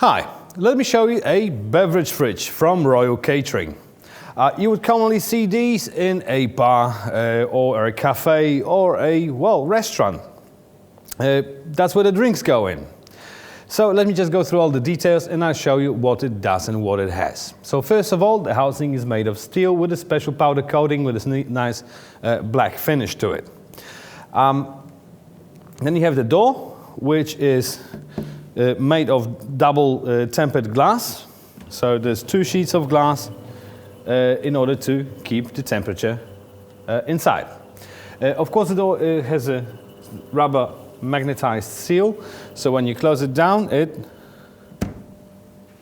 Hi, let me show you a beverage fridge from Royal Catering. You would commonly see these in a bar or a cafe or a, restaurant. That's where the drinks go in. So let me just go through all the details and I'll show you what it does and what it has. So first of all, the housing is made of steel with a special powder coating with a nice black finish to it. Then you have the door, which is made of double tempered glass. So there's 2 sheets of glass in order to keep the temperature inside. Of course, the door has a rubber magnetized seal, so when you close it down, it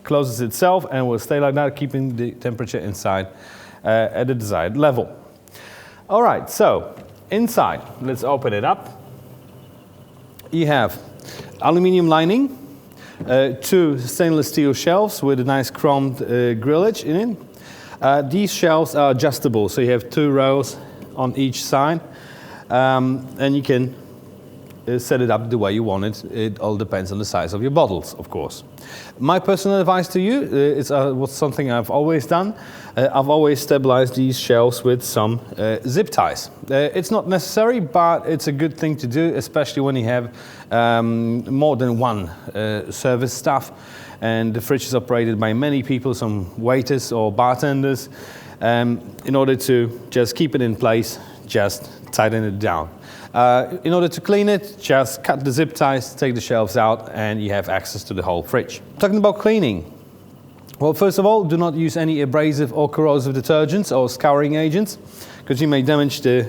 closes itself and will stay like that, keeping the temperature inside at the desired level. All right, so inside, let's open it up. You have aluminium lining, 2 stainless steel shelves with a nice chromed grillage in it. These shelves are adjustable, so you have 2 rows on each side, and you can set it up the way you want it. It all depends on the size of your bottles, of course. My personal advice to you is what's something I've always done. I've always stabilized these shelves with some zip ties. It's not necessary, but it's a good thing to do, especially when you have more than one service staff and the fridge is operated by many people, some waiters or bartenders. In order to just keep it in place, just tighten it down. In order to clean it, just cut the zip ties, take the shelves out, and you have access to the whole fridge. Talking about cleaning. Well, first of all, do not use any abrasive or corrosive detergents or scouring agents, because you may damage the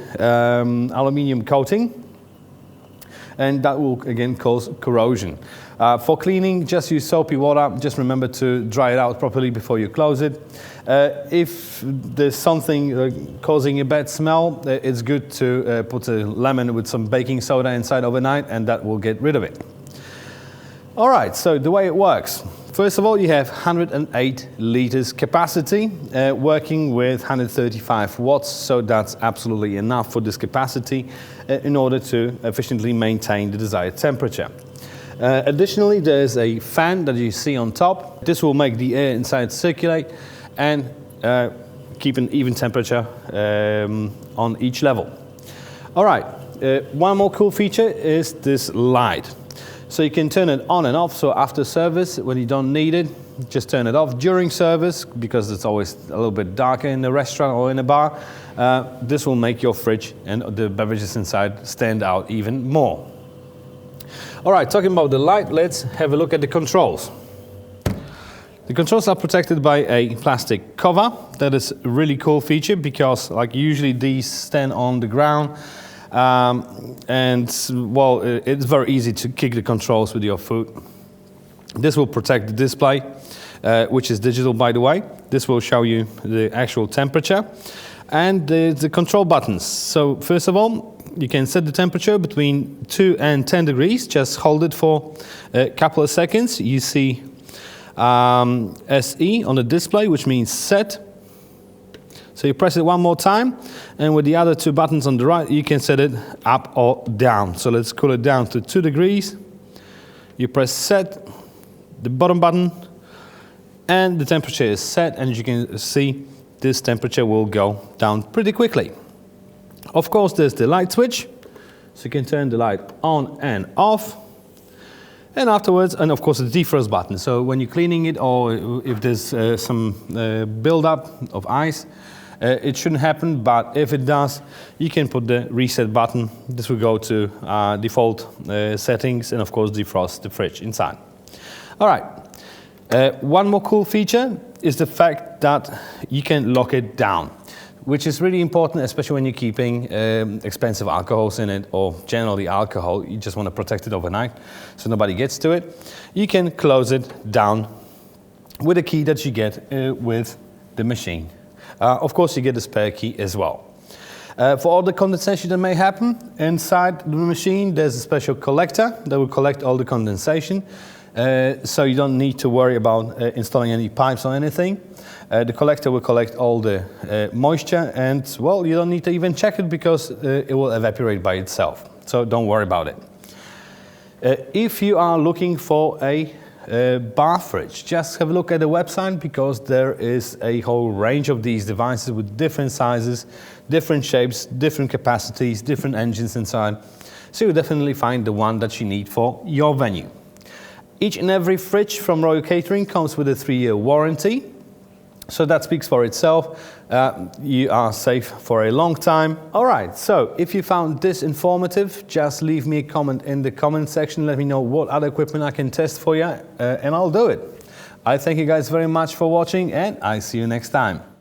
aluminium coating, and that will again cause corrosion. For cleaning, just use soapy water. Just remember to dry it out properly before you close it. If there's something causing a bad smell, it's good to put a lemon with some baking soda inside overnight, and that will get rid of it. All right, so the way it works. First of all, you have 108 liters capacity, working with 135 watts, so that's absolutely enough for this capacity in order to efficiently maintain the desired temperature. Additionally, there's a fan that you see on top. This will make the air inside circulate and keep an even temperature on each level. All right, one more cool feature is this light. So you can turn it on and off, so after service, when you don't need it, just turn it off. During service, because it's always a little bit darker in the restaurant or in a bar, this will make your fridge and the beverages inside stand out even more. All right, talking about the light, let's have a look at the controls. The controls are protected by a plastic cover. That is a really cool feature because, like, usually these stand on the ground. It's very easy to kick the controls with your foot. This will protect the display, which is digital, by the way. This will show you the actual temperature and the control buttons. So first of all, you can set the temperature between 2 and 10 degrees. Just hold it for a couple of seconds. You see SE on the display, which means set. So you press it one more time, and with the other 2 buttons on the right, you can set it up or down. So let's cool it down to 2 degrees. You press set, the bottom button, and the temperature is set, and as you can see, this temperature will go down pretty quickly. Of course, there's the light switch, so you can turn the light on and off. And afterwards, and of course, the defrost button. So when you're cleaning it, or if there's some build-up of ice, it shouldn't happen, but if it does, you can put the reset button. This will go to default settings and of course defrost the fridge inside. All right, one more cool feature is the fact that you can lock it down, which is really important, especially when you're keeping expensive alcohols in it, or generally alcohol. You just want to protect it overnight so nobody gets to it. You can close it down with a key that you get with the machine. Of course, you get a spare key as well. For all the condensation that may happen inside the machine, there's a special collector that will collect all the condensation. So you don't need to worry about installing any pipes or anything. The collector will collect all the moisture, and well, you don't need to even check it because it will evaporate by itself. So don't worry about it. If you are looking for a bar fridge. Just have a look at the website because there is a whole range of these devices with different sizes, different shapes, different capacities, different engines inside. So you'll definitely find the one that you need for your venue. Each and every fridge from Royal Catering comes with a 3-year warranty. So that speaks for itself. You are safe for a long time. All right, so if you found this informative, just leave me a comment in the comment section. Let me know what other equipment I can test for you, and I'll do it. I thank you guys very much for watching, and I see you next time.